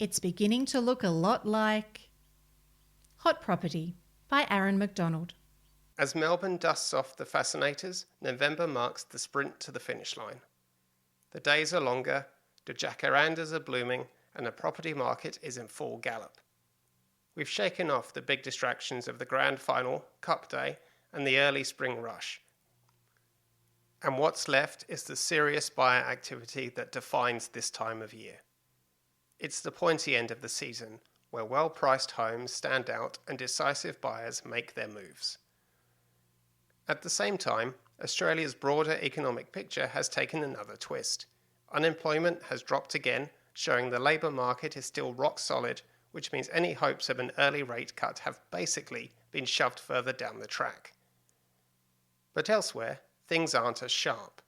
It's beginning to look a lot like Hot Property by AARON McDONALD. As Melbourne dusts off the fascinators, November marks the sprint to the finish line. The days are longer, the jacarandas are blooming, and the property market is in full gallop. We've shaken off the big distractions of the grand final, Cup Day, and the early spring rush. And what's left is the serious buyer activity that defines this time of year. It's the pointy end of the season, where well-priced homes stand out and decisive buyers make their moves. At the same time, Australia's broader economic picture has taken another twist. Unemployment has dropped again, showing the labour market is still rock solid, which means any hopes of an early rate cut have basically been shoved further down the track. But elsewhere, things aren't as sharp.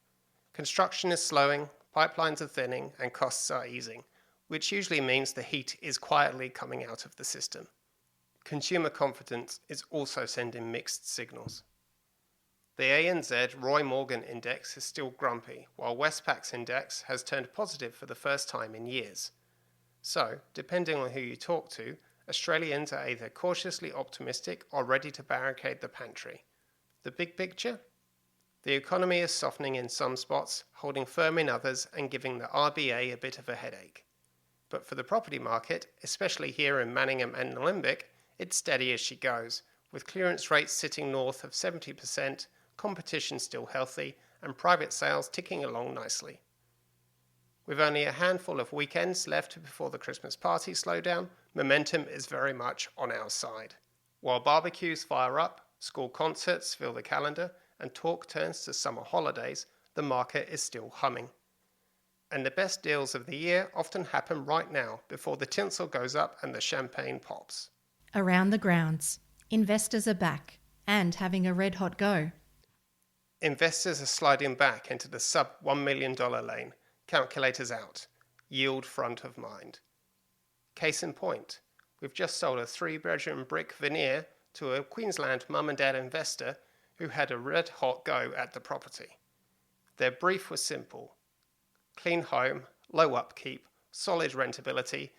Construction is slowing, pipelines are thinning, and costs are easing, which usually means the heat is quietly coming out of the system. Consumer confidence is also sending mixed signals. The ANZ Roy Morgan Index is still grumpy, while Westpac's index has turned positive for the first time in years. So, depending on who you talk to, Australians are either cautiously optimistic or ready to barricade the pantry. The big picture? The economy is softening in some spots, holding firm in others, and giving the RBA a bit of a headache. But for the property market, especially here in Manningham and Nillumbik, it's steady as she goes, with clearance rates sitting north of 70%, competition still healthy, and private sales ticking along nicely. With only a handful of weekends left before the Christmas party slowdown, momentum is very much on our side. While barbecues fire up, school concerts fill the calendar, and talk turns to summer holidays, the market is still humming. And the best deals of the year often happen right now, before the tinsel goes up and the champagne pops. Around the grounds, investors are back and having a red-hot go. Investors are sliding back into the sub-$1 million lane, calculators out, yield front of mind. Case in point, we've just sold a 3-bedroom brick veneer to a Queensland mum and dad investor who had a red-hot go at the property. Their brief was simple: clean home, low upkeep, solid rentability,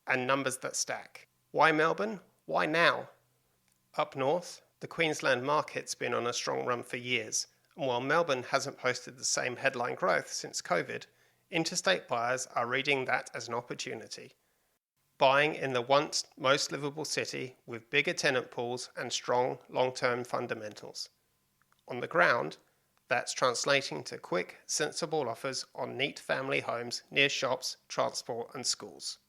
and numbers that stack. Why Melbourne? Why now? Up north, the Queensland market's been on a strong run for years, and while Melbourne hasn't posted the same headline growth since COVID, interstate buyers are reading that as an opportunity. Buying in the once most livable city with bigger tenant pools and strong long-term fundamentals. On the ground, that's translating to quick, sensible offers on neat family homes near shops, transport and schools.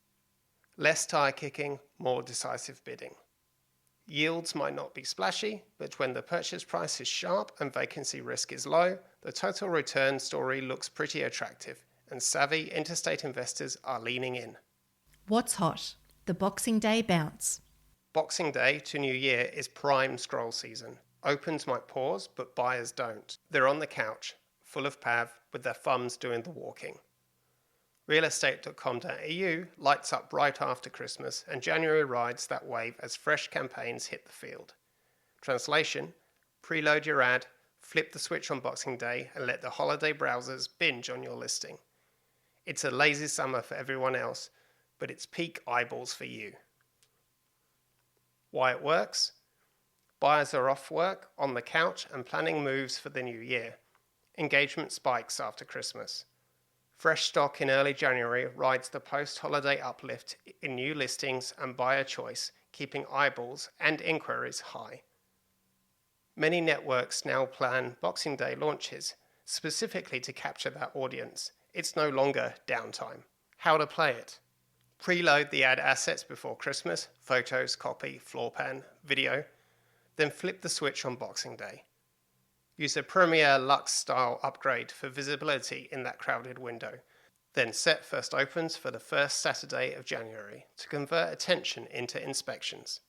Less tire kicking, more decisive bidding. Yields might not be splashy, but when the purchase price is sharp and vacancy risk is low, the total return story looks pretty attractive, and savvy interstate investors are leaning in. What's hot? The Boxing Day bounce. Boxing Day to New Year is prime scroll season. Opens might pause, but buyers don't. They're on the couch, full of pav, with their thumbs doing the walking. Realestate.com.au lights up right after Christmas, and January rides that wave as fresh campaigns hit the field. Translation: preload your ad, flip the switch on Boxing Day, and let the holiday browsers binge on your listing. It's a lazy summer for everyone else, but it's peak eyeballs for you. Why it works? Buyers are off work, on the couch, and planning moves for the new year. Engagement spikes after Christmas. Fresh stock in early January rides the post-holiday uplift in new listings and buyer choice, keeping eyeballs and inquiries high. Many networks now plan Boxing Day launches, specifically to capture that audience. It's no longer downtime. How to play it? Preload the ad assets before Christmas, photos, copy, floor plan, video, then flip the switch on Boxing Day. Use a Premier Luxe style upgrade for visibility in that crowded window. Then set first opens for the first Saturday of January to convert attention into inspections.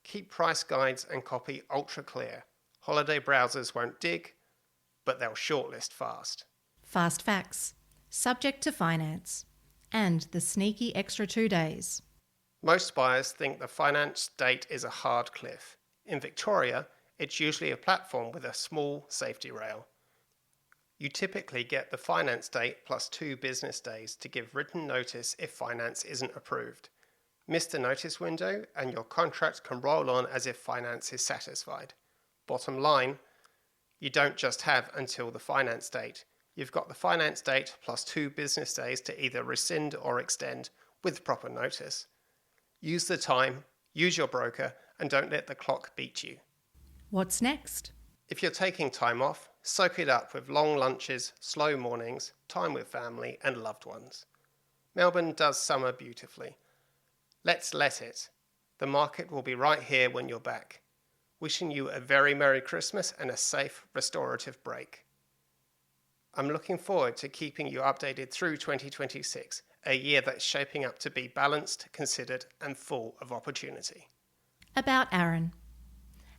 Keep price guides and copy ultra clear. Holiday browsers won't dig, but they'll shortlist fast. Fast facts. Subject to finance. And the sneaky extra 2 days. Most buyers think the finance date is a hard cliff. In Victoria, it's usually a platform with a small safety rail. You typically get the finance date plus 2 business days to give written notice if finance isn't approved. Miss the notice window and your contract can roll on as if finance is satisfied. Bottom line, you don't just have until the finance date. You've got the finance date plus 2 business days to either rescind or extend with proper notice. Use the time, use your broker, and don't let the clock beat you. What's next? If you're taking time off, soak it up with long lunches, slow mornings, time with family and loved ones. Melbourne does summer beautifully. Let's let it. The market will be right here when you're back. Wishing you a very Merry Christmas and a safe, restorative break. I'm looking forward to keeping you updated through 2026, a year that's shaping up to be balanced, considered and full of opportunity. About Aaron.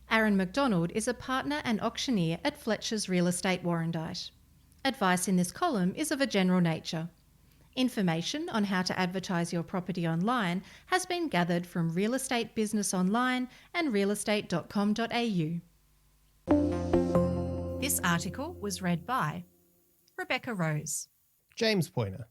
Aaron McDonald is a partner and auctioneer at Fletcher's Real Estate Warrandyte. Advice in this column is of a general nature. Information on how to advertise your property online has been gathered from Real Estate Business Online and realestate.com.au. This article was read by Rebecca Rose, James Poyner,